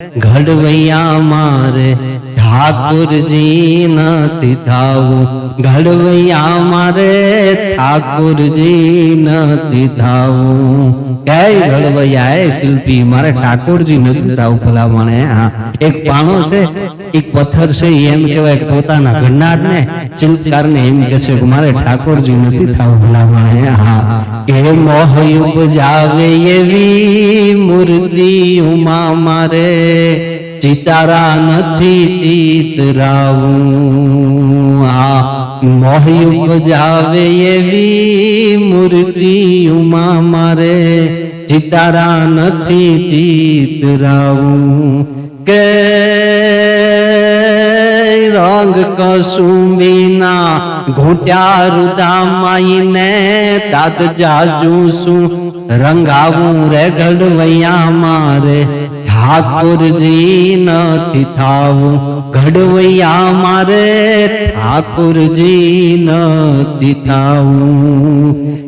घड़वैया मारे ठाकुर जी नती थावू, घड़वैया मारे ठाकुर जी नती थावू। कई घड़वैया है शिल्पी मारे ठाकुर जी नती थावू भला मने। हाँ एक पाणो से एक पत्थर से एम कहेवाय पोताना घड़नार ने शिल्पकार ने एम कहे छे मारे ठाकुर जी नती थावू भला मने। हाँ के मोह उपजावे एवी मूर्ति उमा मारे चितारा नथी चितरावू। आ मोह उपजावे एवी मूर्ति उमा मारे चितारा नथी चितरावू। के रंग कसुंबीना घूट्या रुदा माई ने तात जाजू सु रंगावू रे घड़वैया मारे ठाकुर जी नती थावू, घड़वैया मारे ठाकुर जी नती थावू।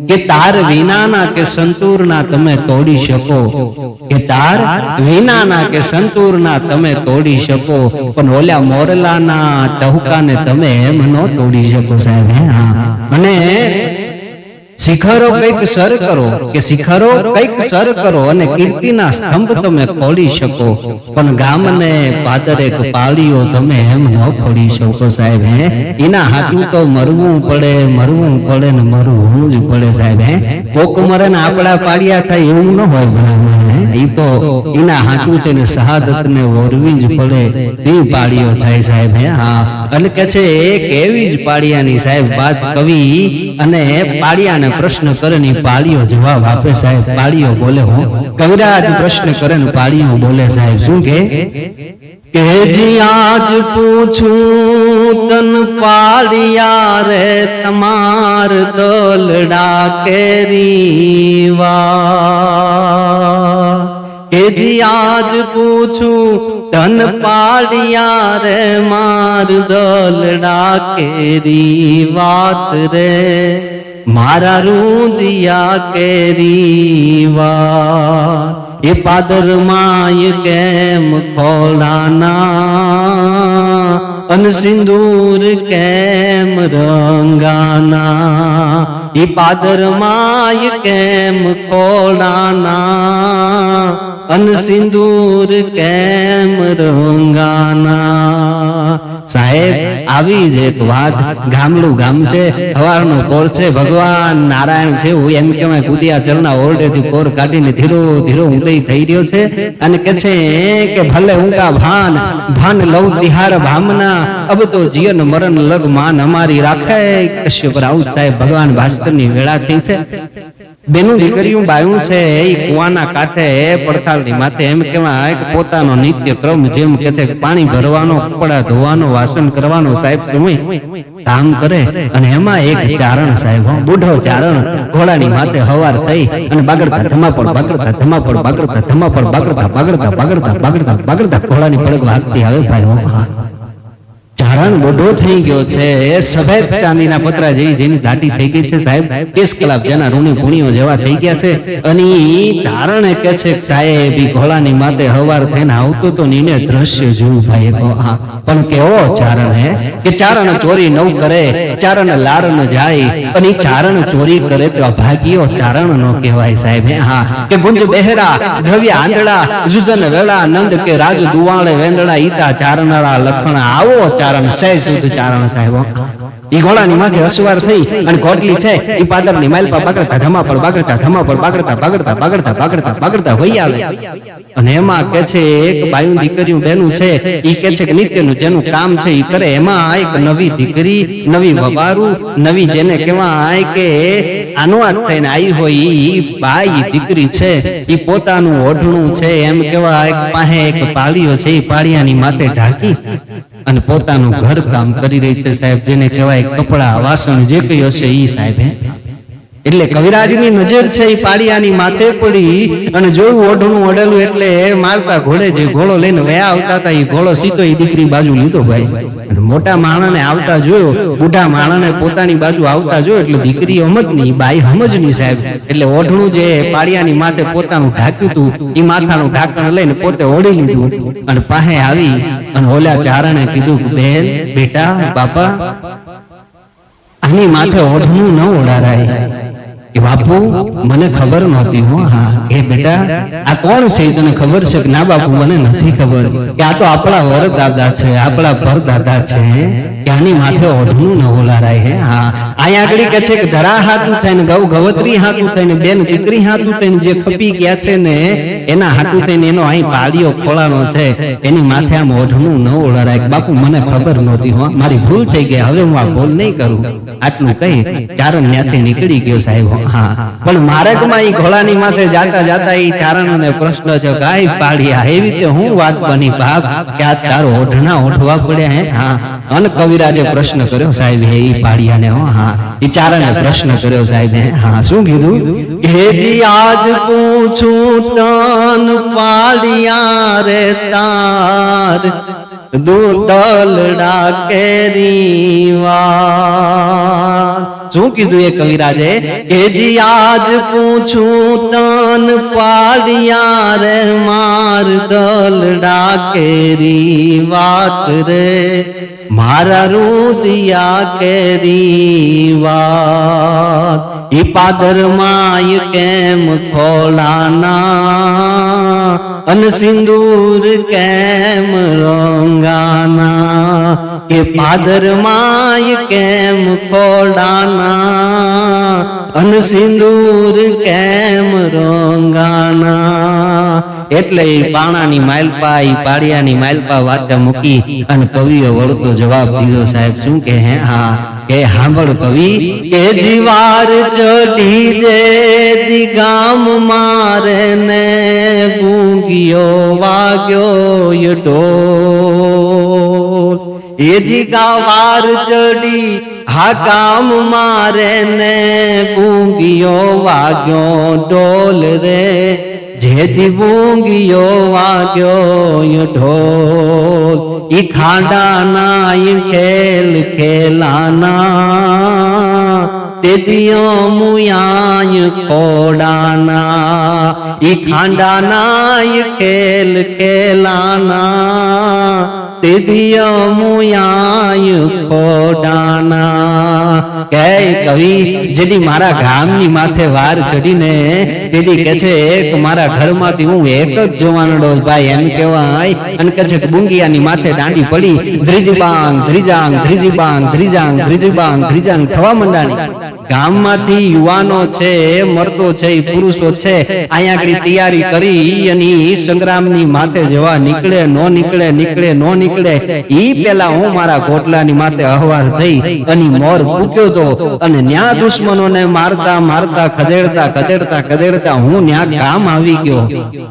के तार विनाना के संतूरना तमे तोड़ी शको, के तार विनाना के संतूरना तमे तोड़ी शको, पण ओल्या मोरलाना टहुकाने तमे एम न तोड़ी शको साहेब। हाँ मने शिखरो कईक सर करो के शिखरो कईक सर करो अने कीर्तिना स्तंभ तमे खोली शको, पण गामने पादरे पाळीओ तमे एम न खोली शको साहेब। एना हाटू तो मरवू पड़े ने मरवू ज पड़े साहेब। कोक मरे ने आपड़ा पाळिया थाय एवुं न होय भला। ई तो एना हाटू तेने शहादत ने वरवी ज पड़े ते पाळियो थाय साहेब। हाँ अने कहे छे एक एवी ज पाळियानी साहेब बात कवि अने पाळियाने प्रश्न करे पाळियो जवाब आपे साहेब। पाळियो बोले हो कविराज प्रश्न करे ने पाळियो बोले साहेब शू के जी आज पूछूं तन पाळिया रे तमार दलड़ा केरी वा। के जी आज पूछूं तन पाळिया रे मार दलड़ा केरी वात रे मारा रूंदिया केरी वा। ये पादर माय केम खोलाना अन सिंदूर केम रंगाना। ये पादर माय केम खोलाना अन सिंदूर केम रंगाना। साहेब आवी ज एक वात गामडું ગામ છે સવારનો કોર છે ભગવાન નારાયણ છે હું એમ કહેવાય કુદિયા ચલના ઓરડેથી કોર કાઢીને ધીરો ધીરો ઉદય થઈ રહ્યો છે અને કહે છે કે ભલે ઊંકા ભાન ભાન લઉ દિહાર ભામના અબ તો જીવન મરણ લગ માન અમારી રાખે કશ્યપ રાઉત સાહેબ ભગવાન ભાસ્કરની વેળા થઈ છે બેનું દીકરીયું બાયું છે એ કુવાના કાંઠે પડતાલની માથે એમ કહેવાય કે પોતાનો નિત્ય ક્રમ જેમ કે છે પાણી ભરવાનો કપડા ધોવાનો વાસણ કરવાનો સાહેબ સમય કામ કરે અને એમાં એક ચારણ સાહેબ બુઢો ચારણ ઘોડાની માથે હવાર થઈ અને બાગડતા ધમાપડ બાગડતા ધમાપડ બાગડતા ધમાપડ બાગડતા બાગડતા બાગડતા બાગડતા બાગડતા ઘોડાની પડગ વાગતી આવે ભાઈ। ચારણ બુઢો થઈ ગયો છે સફેદ ચાંદીના પતરા જેવી જેની દાઢી થઈ ગઈ છે સાહેબ કેસ કલાપ જેના ઋણી પુણ્યો જેવા થઈ ગયા છે અને ચારણે કહે છે સાહેબ ઈ ઘોડાની માથે હવાર થઈને આવતો તો નીને દ્રશ્ય જોયું ભાઈ। પણ કેવો ચારણ હે કે ચારણ ચોરી નવ કરે ચારણ લાર ન જાય અને ઈ ચારણ ચોરી કરે તો અભાગ્યો ચારણ નો કહેવાય સાહેબ। હા કે ગુંજ બહેરા દ્રવ્ય આંધળા જુજન વેળા નંદ કે રાજ દુવાળે વેંદડા ઈતા ચારણરા લખણ આવો ચારણ સહજ શુદ્ધ ચારણ સાહેબ। ઈ ઘોડાની માથે અસવાર થઈ અને કોટલી છે ઈ પાદરની માલપા બાગડતા ધમાપડ બાગડતા ધમાપડ બાગડતા બાગડતા બાગડતા બાગડતા બાગડતા વહી આવે અને એમાં કે છે એક બાયું દીકરીયું બેનું છે ઈ કે છે કે નિત્યનું જેનું કામ છે ઈ કરે એમાં એક નવી દીકરી નવી વવારું નવી જેને કહેવાય કે અનુવાદ થઈને આવી હોય ઈ બાઈ દીકરી છે ઈ પોતાનું ઓઢણું છે એમ કહેવાય પાસે એક પાળીઓ છે ઈ પાળિયાની માથે ઢાંકી અને પોતાનું ઘર કામ કરી રહી છે સાહેબ જેને કહેવાય કપડા વાસણ જે કઈ હશે ઈ સાહેબ। એટલે કવિરાજની નજર છે એ પાડિયાની માથે પડી અને જોયું ઓઢણું ઓઢેલું એટલે મારતા ઘોડે જે ઘોડો લઈને વયા આવતા હતા એ ઘોડો સીધો એ દીકરી બાજુ લીધો ભાઈ. અને મોટા માણસને આવતા જોયો, બુઢા માણસને પોતાની બાજુ આવતા જોયો એટલે દીકરી સમજની, બાઈ સમજની સાહેબ. એટલે ઓઢણું જે પાડિયાની માથે પોતાનું ઢાંક્યું હતું એ માથાનું ઢાંકણ લઈને પોતે ઓઢી લીધું અને પાસે આવી અને ઓલા ચારણે કીધું, બેન, બેટા, બાપા, આની માથે ઓઢણું ન ઓઢારાય. કે બાપુ મને ખબર નહોતી. હો, હા. એ બેટા આ કોણ છે તને ખબર છે? ના બાપુ મને નથી ખબર. કે આ તો આપણા વરદાદા છે, આપણા પરદાદા છે, કે આની માથે ઓઢણું ન ઓલારાય. હે, હા. અહીંયા આગળ કે છે કે ધરા હાથું થઈને, ગૌ ગવત્રી હાથું થઈને, બેન દીકરી હાથું થઈને જે ખપી ગયા છે ને એના હાથું થઈને એનો અહીં પાડિયો ખોળાનો છે એની માથે આમ ઓઢણું ન ઓલારાય. બાપુ મને ખબર નહોતી. હો, મારી ભૂલ થઈ ગઈ, હવે હું આ ભૂલ નહીં કરું. આટલું કહી ચારણ ત્યાંથી નીકળી ગયો સાહેબ. હા, પણ માર્ગમાં ઈ ઘોડાની માથે જાતા જાતા ઈ ચારણને પ્રશ્ન થયો, કાઈ પાડિયા એવી તે હું વાત બની બાપ કે આ તારો ઓઢણા ઓઢવા પડ્યા? હે, હા. અને કવિરાજે પ્રશ્ન કર્યો સાહેબ, હે ઈ પાડિયાને. હો, હા. ઈ ચારણે પ્રશ્ન કર્યો સાહેબ. હે, હા. શું કીધું? કે જી આજ પૂછું તન પાડિયા રે તાર દૂતલડા કેરી વાત. શું કીધું એ કવિરાજે? કે જી આજ પૂછું તન પાડિયા રે માર દલડા કેરી વાત રે, મારા રૂદિયા કેરી વાત. ઈ પાદર માય કેમ ખોલાના અન સિંદૂર કેમ રંગાના. કે પાદર માય કેમ ખોલાના અન સિંદૂર કેમ રંગાના. એટલે પાણાની માલપા ઈ પાડિયાની માલપા વાચા મૂકી અને કવિએ વળતો જવાબ દીધો સાહેબ. શું કે? હે, હા. કે સાંભળ કવિ, કે જીવાર ચઢી જે દિગામ મારે ને ભૂંગિયો વાગ્યો ઢોલ. એ જીગાવાર ચડી હા કામ મારે ને ભૂંગિયો વાગ્યો ઢોલ રે, જેથી ભૂંગિયો વાગ્યો ઢોલ. ઈ ખાંડાના ઈ ખેલ ખેલાના તેથી મુયાય ખોડાના. ઈ ખાંડાના ઈ ખેલ ખેલાના તેથી મુયાય ખોડાના. કે કવિ જેથી મારા ગામની માથે વાર ચડીને તેથી કે છે કે મારા ઘરમાંથી હું એક જ જવાનડો ભાઈ એમ કહેવાય. અને કે છે કે બુંગિયાની માથે દાંડી પડી ધ્રીજીબાંગ ધ્રીજાંગ ધ્રીજીબાંગ ધ્રીજાંગ ધ્રીજીબાંગ ધ્રીજાંગ થવા મંડાણી. ગામમાંથી યુવાનો છે, મર્દો છે, પુરુષો છે, અહીંયા આગળ તૈયારી કરી અને સંગ્રામની માથે જવા નીકળે, નો નીકળે, નીકળે, નો નીકળે. ઈ પેલા હું મારા કોટલાની માથે અહવાર થઈ અને મોર ફૂક્યો તો અને ન્યા દુશ્મનોને મારતા મારતા ખદેડતા ખદેડતા ખદેડતા હું ન્યા ગામ આવી ગયો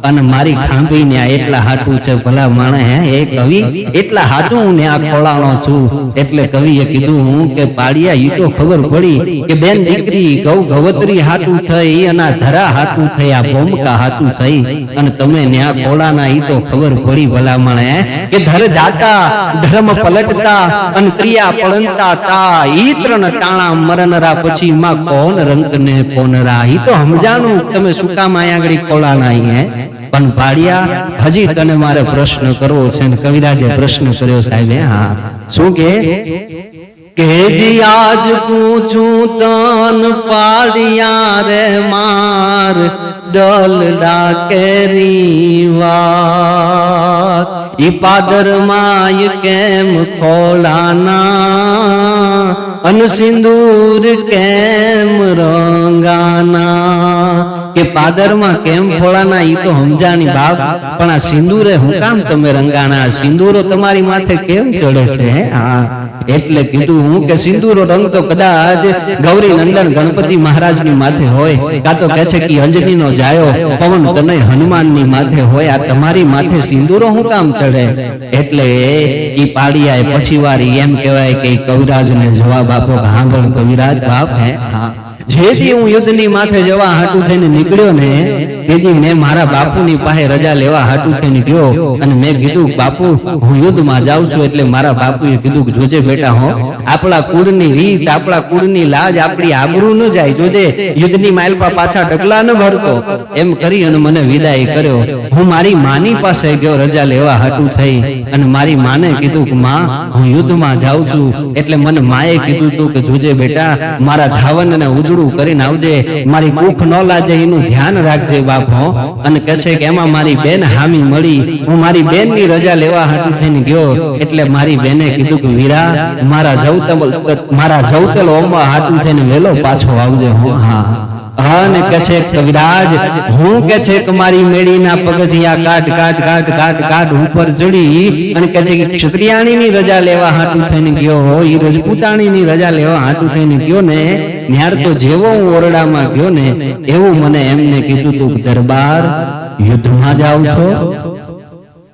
અને મારી ખાંભી ન્યા એટલા હાથું છે. ભલા માણે હે એ કવિ, એટલા હાથું હું ન્યા ખોળાનો છું. એટલે કવિએ કીધું હું કે પાડિયા ઈ તો ખબર પડી કે બેન દીકરી ગૌ ગવત્રી હાથું થઈ અને ધરા હાથું થઈ, આ ભૂમકા હાથું થઈ અને તમે ન્યા ખોળાના. ઈ તો ખબર પડી ભલા માણે કે ધર જાતા ધર્મ પલટતા અને ક્રિયા પડંતા તા. ઈ ત્રણ ટાણા મરનરા પછી માં કોણ રંગ ને કોનરા. ઈ તો સમજાનું તમે શું કામ અહીંયા આગળ ખોળાના. હે, પણ પાડિયા હજી તને મારે પ્રશ્ન કરવો છે. કવિરાજે પ્રશ્ન કર્યો સાહેબ. હા. શું કે જી આજ પૂછું તન પાડિયા રે માર દલડા કેરી વાત. ઈ પાદર માય કેમ ખોલાના અન સિંદૂર કેમ રંગાના. કે પાદરમાં કેમ ફોળાના ઈ તો સમજાની બાપ, પણ આ સિંદૂરે હું કામ તમે રંગાણા? સિંદૂરો તમારી માથે કેમ ચડે છે? હા. એટલે કીધું હું કે સિંદૂરો રંગ તો કદાચ ગૌરી નંદન ગણપતિ મહારાજની માથે હોય, કાં તો કહે છે કે અંજનીનો જાયો પવન તનય હનુમાનની માથે હોય. આ તમારી માથે સિંદૂરો હું કામ ચડે? એટલે ઈ પાડિયાએ પછી વાર એમ કહેવાય કે કવિરાજને જવાબ આપો. સાંભળ કવિરાજ બાપ. હે, હા. જેથી હું યુદ્ધની માથે જવા હાટું થઈને નીકળ્યો ને તેથી મેં મારા બાપુની પાસે રજા લેવા હાટું થઈને ગયો અને મેં કીધું બાપુ હું યુદ્ધમાં જાઉં છું એટલે મારા બાપુએ કીધું કે જોજે બેટા હો આપણા કુળની રીત આપણા કુળની લાજ આપણી આબરૂ ન જાય જોજે યુદ્ધની માલપા પાછા ડગલા ન ભરતો એમ કરી અને મને વિદાય કર્યો હું મારી માની પાસે ગયો રજા લેવા હાટું થઈ અને મારી માને કીધું કે માં હું યુદ્ધમાં જાઉં છું એટલે મને માએ કીધું તું કે જોજે બેટા મારા ધાવનને ઉજળું કરીને આવજે મારી ભૂખ ન લાગે એનું ધ્યાન રાખજે બાપ હો અને કહે છે કે એમાં મારી બેન હામી મળી હું મારી બેનની રજા લેવા હાટું થઈને ગયો એટલે મારી બેને કીધું કે વીરા મારા જવતલ ઓમવા હાટું થઈને વેલો પાછો આવજે હો હા અને કે છે કવિરાજ હું કે છે કે મારી મેળીના પગથિયા કાટ કાટ કાટ કાટ કાટ ઉપર ચડી અને કે છે કે ક્ષત્રિયાણીની રજા લેવા હાટું થઈને ગયો ઈ રજપૂતાણીની રજા લેવા હાટું થઈને ગયો ને ન્યાર તો જેવો હું ઓરડામાં ગયો ને એવું મને એમને કીધું તું દરબાર યુદ્ધમાં જાવ છો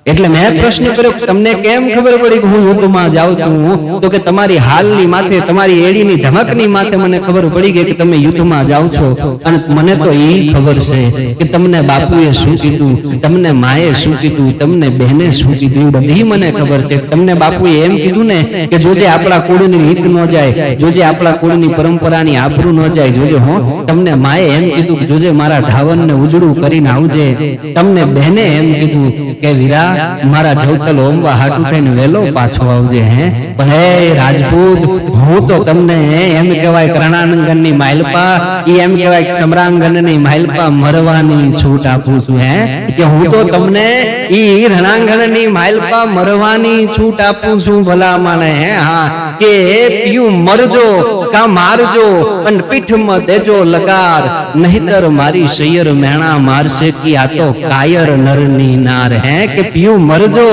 એટલે મેં પ્રશ્ન કર્યો તમને કેમ ખબર પડી કે હું યુદ્ધમાં જાઉં છું તો કે તમારી હાલની માથે તમારી એડીની ધમકની માથે મને ખબર પડી ગઈ કે તમે યુદ્ધમાં જાઓ છો અને મને તો એ ખબર છે કે તમને બાપુએ શું કીધું તમને માએ શું કીધું તમને બહેને શું કીધું બધી મને ખબર છે તમને બાપુએ એમ કીધું ને કે જોજે આપણા કુળની રીત ન જાય જોજે આપણા કુળની પરંપરાની આબરૂ ન જાય જોજે હો તમને માએ એમ કીધું કે જોજે મારા ધાવનને ઉજળું કરીને આવજે તમને બહેને એમ કીધું કે વીરા મારા જવતલ ઓમવા હાટું થઈને વેલો પાછો આવજે હે પણ હે રાજપૂત હું તો તમને એમ કહેવાય રણાંગણની માલપા ઈ એમ કહેવાય સમરાંગણની માલપા મરવાની છૂટ આપું છું હે કે હું તો તમને ઈ રણાંગણની માલપા મરવાની છૂટ આપું છું ભલા માને હે હા કે પીયું મરજો કા મારજો પણ પીઠમાં દેજો લગાર નહીતર મારી સૈયર મેણા મારશે કે આ તો કાયર નરની નાર હે કે પીયું મરજો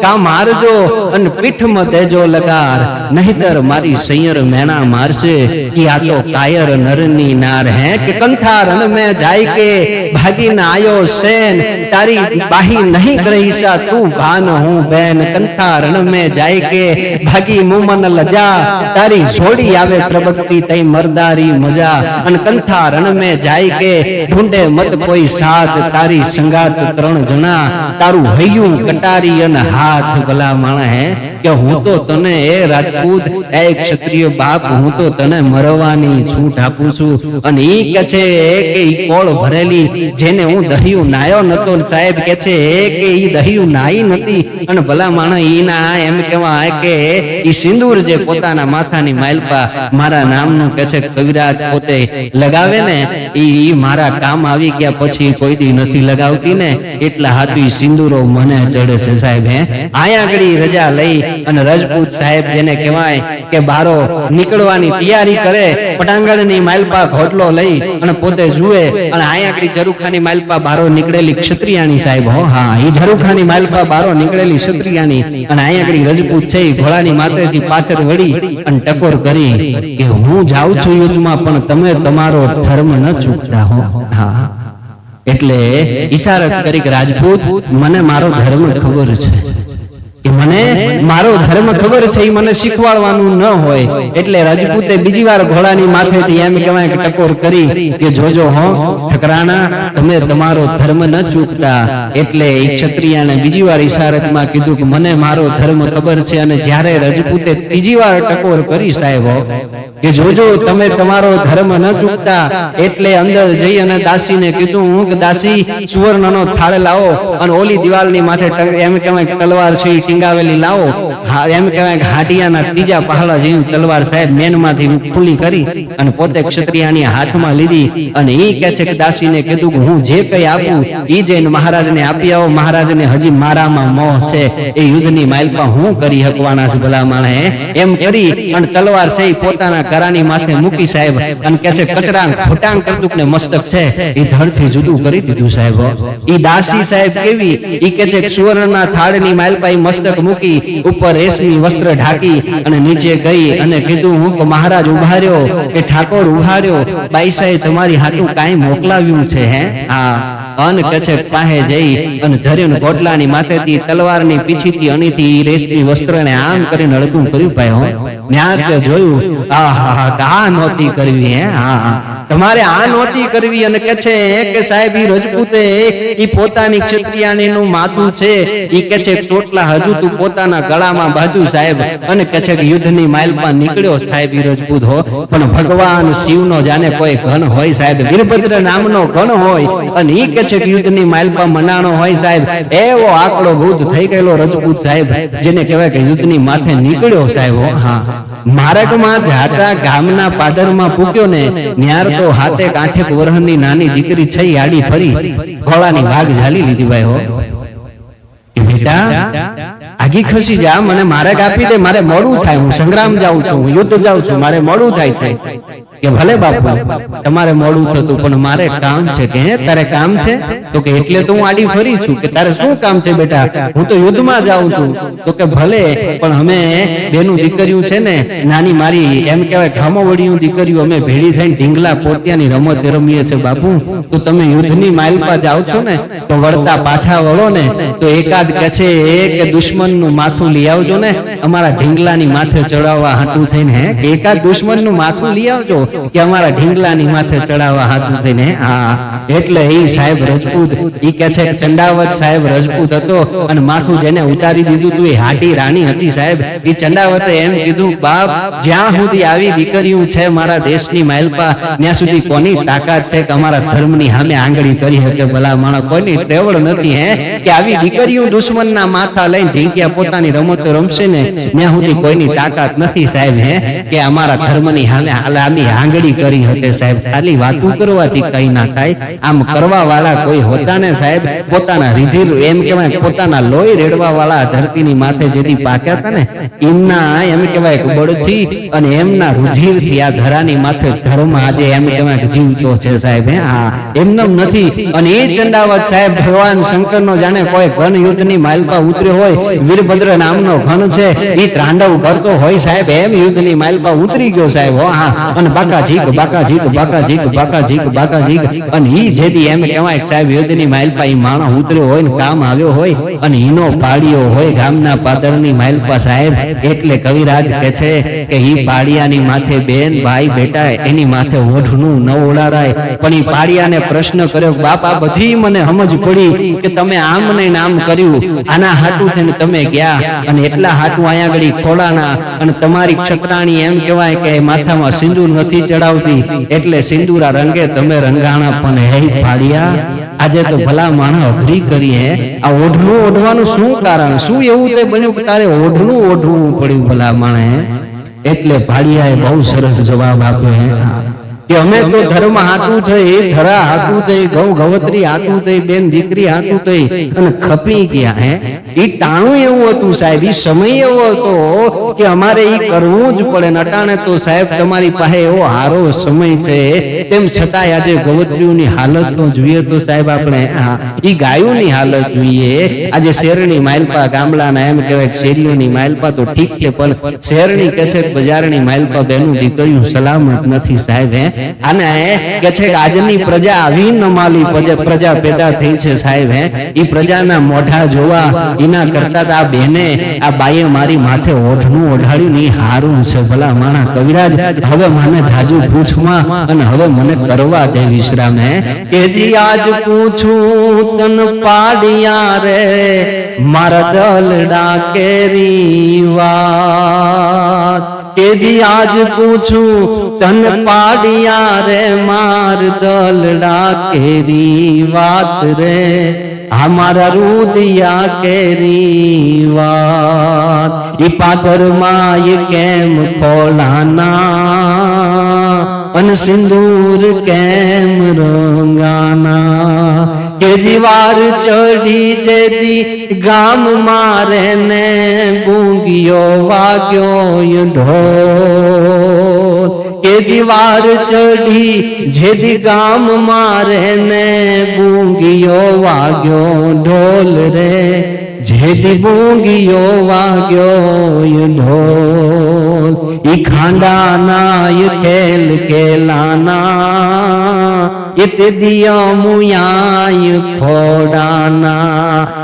કા મારજો અને પીઠમાં દેજો લગાર નહીતર મારી સૈયર મેણા મારશે કે આ તો કાયર નરની નાર હે કે કંથા રણ में જાય કે ભાગીને આયો સેન તારી બાહી નહીં ગ્રહીસા તું ભાન હું બેન કંથા રણ में જાય કે ભાગી મુમન લજા તારી જોડી આવે પ્રબકતી તઈ મરદારી મજા અને કંથા રણ में જાય કે ઢૂંઢે મત કોઈ સાથ તારી સંગાત ત્રણ જણા તારું હૈયું કટારી અને હાથ ભલા માણા હે કે હું તો તને એ રાજપૂત એ ક્ષત્રિય બાપ હું તો તને મરવાની છૂટ આપું છું અને ઈ કે છે કે ઈ કોળ ભરેલી જેને હું દહિયું નાયો નતો સાહેબ કે છે કે ઈ દહિયું નાઈ નથી અને ભલા માણા ઈ ના એમ કહેવાય કે ઈ સિંદૂર જે પોતાના માથાની માલપા મારા નામનું કે છે કવિરાજ પોતે લગાવે ને ઈ મારા કામ આવી ગયા પછી કોઈ દી નથી લગાવતી ને એટલા હાથી સિંદૂરો મને ચડે છે સાહેબ હે આયા આગળી રજા લઈ અને રજપૂત સાહેબ જેને કહેવાય કે બારો નીકળવાની તૈયારી કરે પટાંગણની માલપા ઘોટલો લઈ અને પોતે જુએ અને આયા આગળી ઝરૂખાની માલપા બારો નીકળેલી ક્ષત્રિયાણી સાહેબ હો હા ઈ ઝરૂખાની માલપા બારો નીકળેલી ક્ષત્રિયાણી અને આયા આગળી રજપૂત છે ઘોડાની માથેથી પાછળ વળી અને ટકોર કરી કે હું જાઉં છું યુદ્ધમાં પણ તમે તમારો ધર્મ ન ચૂકતા હો હા એટલે ઈશારત કરી કે રાજપૂત મને મારો ધર્મ ખબર છે કે મને મારો ધર્મ ખબર છે ઈ મને શીખવાડવાનું ન હોય એટલે રાજપૂતે બીજી વાર ઘોડાની માથેથી એમ કહેવાય કે ટકોર કરી કે જોજો હો ઠકરાણા તમે તમારો ધર્મ ન ચૂકતા એટલે ઈ ક્ષત્રિયાને બીજી વાર ઈશારતમાં કીધું કે મને મારો ધર્મ ખબર છે અને જ્યારે રાજપૂતે ત્રીજી વાર ટકોર કરી સાહેબો કે જોજો તમે તમારો ધર્મ ન ચૂકતા એટલે અંદર જઈ અને દાસીને કીધું હું કે દાસી સુવર્ણનો થાળ લાવો અને ઓલી દિવાલની માથે એમ કહેવાય તલવાર છે ટીંગાવેલી લાવો એમ કહેવાય કે હાટિયાના ત્રીજા પહાડા જેવી તલવાર સાહેબ મેનમાંથી ખુલ્લી કરી અને પોતે ક્ષત્રિયાની હાથમાં લીધી અને ઈ કહે છે કે દાસીને કીધું કે હું જે કઈ આપું ઈ જઈને મહારાજને આપી આવો મહારાજને હજી મારામાં મોહ છે એ યુદ્ધની માલપા હું કરી શકવાના છે ભલા માણે એમ કરી અને તલવાર છે પોતાના કરાની માથે મૂકી સાહેબ અને કહે છે કચરા ખોટાંગ કરતું ને મસ્તક છે એ ધડથી જુદું કરી દીધું સાહેબ ઈ દાસી સાહેબ કેવી ઈ કહે છે કે સુવર્ણના થાળની માલપા મસ્તક મૂકી ઉપર રેશમી વસ્ત્ર ઢાંકી અને નીચે ગઈ અને કીધું હું કે મહારાજ ઉભા રહ્યો કે ઠાકોર ઉભા રહ્યો બાઈસાએ તમારી હાથું કાંઈ મોકલાવ્યું છે હે હા અન કચે પાસે જઈ અને ધર્યું કોટલાની માથેથી તલવારની પીછીથી અણીથી રેશમી વસ્ત્રને આમ કરીને અડધું કર્યું ભાઈ હો ન્યા તે જોયું આ નહોતી કરવી. હા તમારે આ નહોતી કરવી. અને કે છે કે સાહેબ ઈ રજપૂતે ઈ પોતાની ક્ષત્રિયાણીનું માથું છે ઈ કે છે ચોટલા હજુ તું પોતાના ગળામાં બાંધ્યું સાહેબ. અને કે છે કે યુદ્ધની માઇલમાં નીકળ્યો સાહેબ ઈ રજપૂત હો. પણ ભગવાન શિવનો જાને કોઈ ગણ હોય સાહેબ, વીરભદ્ર નામનો ગણ હોય અને ઈ કે છે કે યુદ્ધની માઇલમાં મનાણો હોય સાહેબ. એવો આકડો ભૂત થઈ ગયેલો રજપૂત સાહેબ, જેને કહેવાય કે યુદ્ધની માથે નીકળ્યો સાહેબ. હા માર્ગમાં જાતા ગામના પાદરમાં પૂગ્યો ને ન્યાર તો હાથે કાંઠે વરહની નાની દીકરી છે આડી ફરી ઘોડાની ભાગ ઝાલી લીધી ભાઈ હો. કે બેટા આગી ખસી જા, મને માર્ગ આપી દે, મારે મોડું થાય, હું સંગ્રામ જાઉં છું, હું યુદ્ધ જાઉં છું, મારે મોડું થાય છે. કે ભલે બાપુ તમારે મોડું થતું પણ મારે કામ છે. કે તારે કામ છે? તો કે એટલે તો હું આડી ફરી છું. કે તારે શું કામ છે બેટા? હું તો યુદ્ધમાં જાઉં છું. તો કે ભલે પણ અમે બેનું દીકરીઓ છે ને નાની મારી એમ કહેવાય ખામોવડીયું દીકરીઓ અમે ભેળી થઈને ઢીંગલા પોતિયાની રમત રમીએ છે બાપુ. તો તમે યુદ્ધની માઇલપા જાઓ છો ને તો વળતા પાછા વળો ને તો એકાદ કે છે કે દુશ્મનનું માથું લઈ આવજો ને અમારા ઢીંગલાની માથે ચડાવવા હાટું થઈને. હે એકાદ દુશ્મનનું માથું લઈ આવજો કે અમારા ઢીંગલાની માથે ચડાવવા હાટું થઈને. હા એટલે એ સાહેબ રજપૂત ઈ કે છે ચંડાવત સાહેબ રજપૂત હતો અને માથું જેને ઉતારી દીધું તું એ હાટી રાણી હતી સાહેબ. ઈ ચંડાવતે એમ કીધું બાપ જ્યાં સુધી આવી દીકરીઓ છે મારા દેશની માઇલપા ત્યાં સુધી કોની તાકાત છે કે અમારા ધર્મની સામે આંગળી કરી શકે? ભલા માણસ કોઈની ટેવડ નથી હે કે આવી દીકરીઓ દુશ્મનના માથા લઈને ઢીંક્યા પોતાની રમતો રમશે ને ત્યાં સુધી કોઈની તાકાત નથી સાહેબ. હે કે અમારા ધર્મની સામે આમી આંગળી કરી શકે સાહેબ. ખાલી વાતું કરવાથી કઈ ના થાય. આમ કરવા વાળા કોઈ હોતા ને સાહેબ પોતાના રીધિર એમ કહેવાય પોતાના લોહી રેડવા વાળા ધરતીની માથે જેથી પાક્યા હતા ને એમના એમ કહેવાય બળથી અને એમના રુધિરથી આ ધરાની માથે ધર્મ આજે એમ કહેવાય જીવતો છે સાહેબ. હા એમનેમ નથી. અને એ ચંડાવત સાહેબ ભગવાન શંકરનો જાણે કોઈ ઘન યુદ્ધની માઇલપા ઉતર્યો હોય, વીરભદ્ર નામનો ઘન છે ઈ ત્રાંડવ કરતો હોય સાહેબ, એમ યુદ્ધની માઇલપા ઉતરી ગયો સાહેબ. હા અને બાકા ઝીક બાકા ઝીક બાકા ઝીક બાકા ઝીક બાકા ઝીક અને ઈ જેથી એમ કહેવાય સાહેબ યુદ્ધની માઇલપા ઈ માણસ ઉતર્યો હોય ને કામ આવ્યો હોય અને ઈનો પાડ્યો હોય ગામના પાદરની માઇલપા સાહેબ. એટલે કવિરાજ કે છે કે ઈ પાડિયાની માથે બેન ભાઈ બેટા એની માથે ઓઢનું ન ઓડારાય. પણ ઈ પાડિયાને પ્રશ્ન કર્યો બાપ આ બધી મને સમજ પડી કે તમે આમ ને આમ કર્યું, આના હાટું થઈને તમે ગયા અને એટલા હાટું અહીંયા આગળ ખોડાના અને તમારી ક્ષત્રાણી એમ કહેવાય કે માથામાં સિંદૂર નથી ચડાવતી એટલે સિંદૂરા રંગે તમે રંગાણા. પણ હે પાડિયા આજે તો ભલા માણસ અઘરી કરી. હે આ ઓઢનું ઓઢવાનું શું કારણ? શું એવું તે બન્યું કે તારે ઓઢનું ઓઢવું પડ્યું ભલા માણસ? એટલે ભાડિયાએ બહુ સરસ જવાબ આપ્યો. હે કે અમે તો ધર્મ હાથું થઈ, ધરા હાથું થઈ, ગૌ ગવત્રી હાથું થઈ, બેન દીકરી હાથું થઈ અને ખપી ગયા. હે ઈ ટાણું એવું હતું સાહેબ, ઈ સમય એવો હતો કે અમારે ઈ કરવું જ પડે. અટાણે તો સાહેબ તમારી પાસે એવો હારો સમય છે તેમ છતાંય આજે ગવત્રીઓની હાલત તો જોઈએ તો સાહેબ આપણે ઈ ગાયોની હાલત જોઈએ. આજે શેરણી માઇલપા ગામડાના એમ કહેવાય શેરીઓની માઇલપા તો ઠીક છે પણ શહેરની કે છે બજારની માઇલપા બેનું દીકરીઓ સલામત નથી સાહેબ. હે અને કે છે કે આજની પ્રજા આવી નમાલી પ્રજા પેદા થઈ છે સાહેબ. હે ઈ પ્રજાના મોઢા જોવા એના કરતા આ બેને આ બાઈએ મારી માથે ઓઢનું ઓઢાડ્યું ની હારું છે ભલા માણા. કવિરાજ હવે મને જાજુ પૂછમાં અને હવે મને કરવા દે વિશ્રામ. હે કે જી આજ પૂછું તન પાડિયા રે મારા દલડા કેરી વાત. કે જી આજ પૂછું તન પાડિયા રે માર દલડા કેરી વાત રે हमारा रुदिया केरी वात ई पादर माय केम खोलाना अन सिंदूर केम रंगाना के जीवार चढ़ी जेदी गाम मारे ने गूंगियो वाग्यो ढोल के जीवार चढ़ी जेदी गाम मारे ने गूंगियो वाग्यो ढोल रे जेदी गूंगियो वाग्यो ढोल ई खांडाना ये खेल खेलाना इत दिया मुयाय खोडाना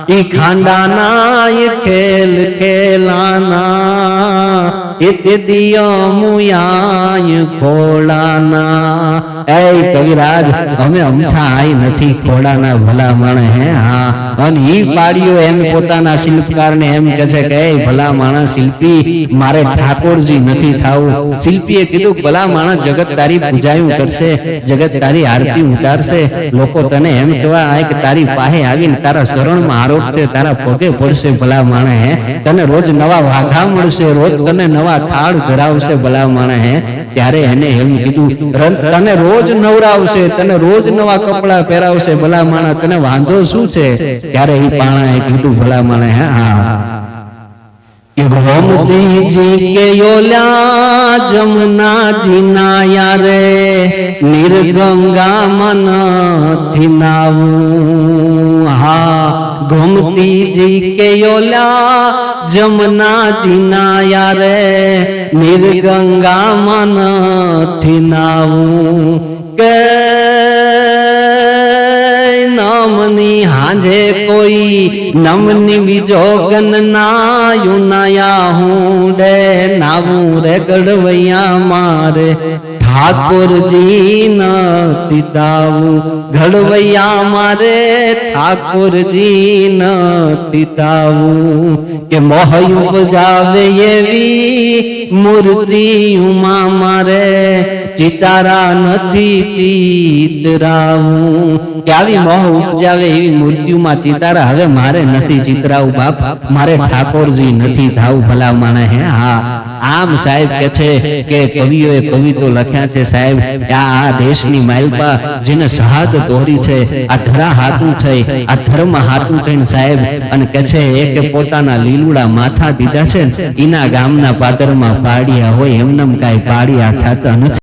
ई खांडाना ये खेल खेलाना એ તે દિયમુયાય ખોડાના એ કવિરાજ અમે અમથા આઈ નથી ખોડાના ભલા માણસ હે હા અને ઈ પાડીઓ એમ પોતાના શિલ્પકારને એમ કહે છે કે એ ભલા માણસ શિલ્પી મારે ઠાકોરજી નથી થાવું શિલ્પીએ કીધું ભલા માણસ જગત તારી પૂજાયું કરશે જગત તારી આરતી ઉતારશે લોકો તને એમ કહેવા આય કે તારી પાસે આવીને તારા શરણમાં આરોપશે તારા પગે પડશે ભલા માણસ હે તને રોજ નવા વાઘા મળશે રોજ તને નવા થાળ ધરાવશે ભલા માણસ હે ત્યારે એને એમ કીધું તને રોજ નવરાવશે તને રોજ નવા કપડા પહેરાવશે ભલા માણસ તને વાંધો શું છે ત્યારે એ પાણાએ કીધું ભલા માણસ હે હા गोमती जी के योला जमुना जी नाया रे निर्गंगा मन थिनाऊ हा गोमती जी के योला जमुना जी नाया रे निर्गंगा मन थिनाऊ के नमनी हांजे कोई नमनी विजोगन नायु नया हूँ डे नावू रे गढ़वैया मारे ठाकुर जी न तिताऊ गढ़वैया मारे ठाकुर जी न तिताऊ के मोहयु बजावे ये वी मूर्ति उमा मारे चितारा नथी चितराऊ કે આવી મોહ ઉપજાવે એવી મૂર્તિઓમાં ચિતારા હવે મારે નથી ચિતરાવું બાપ મારે ઠાકોરજી નથી થાવું ભલા માણે હે હા આમ સાહેબ કે છે કે કવિઓએ કવિતો લખ્યા છે સાહેબ આ દેશની માલપા જેને શહાદત તોરી છે આ ધરા હાથું થઈ આ ધર્મ હાથું થઈને સાહેબ અને કે છે કે પોતાના લીલુડા માથા દીધા છે ઈના ગામના પાદરમાં પાડ્યા હોય એમનેમ કાંઈ પાડ્યા થતા નથી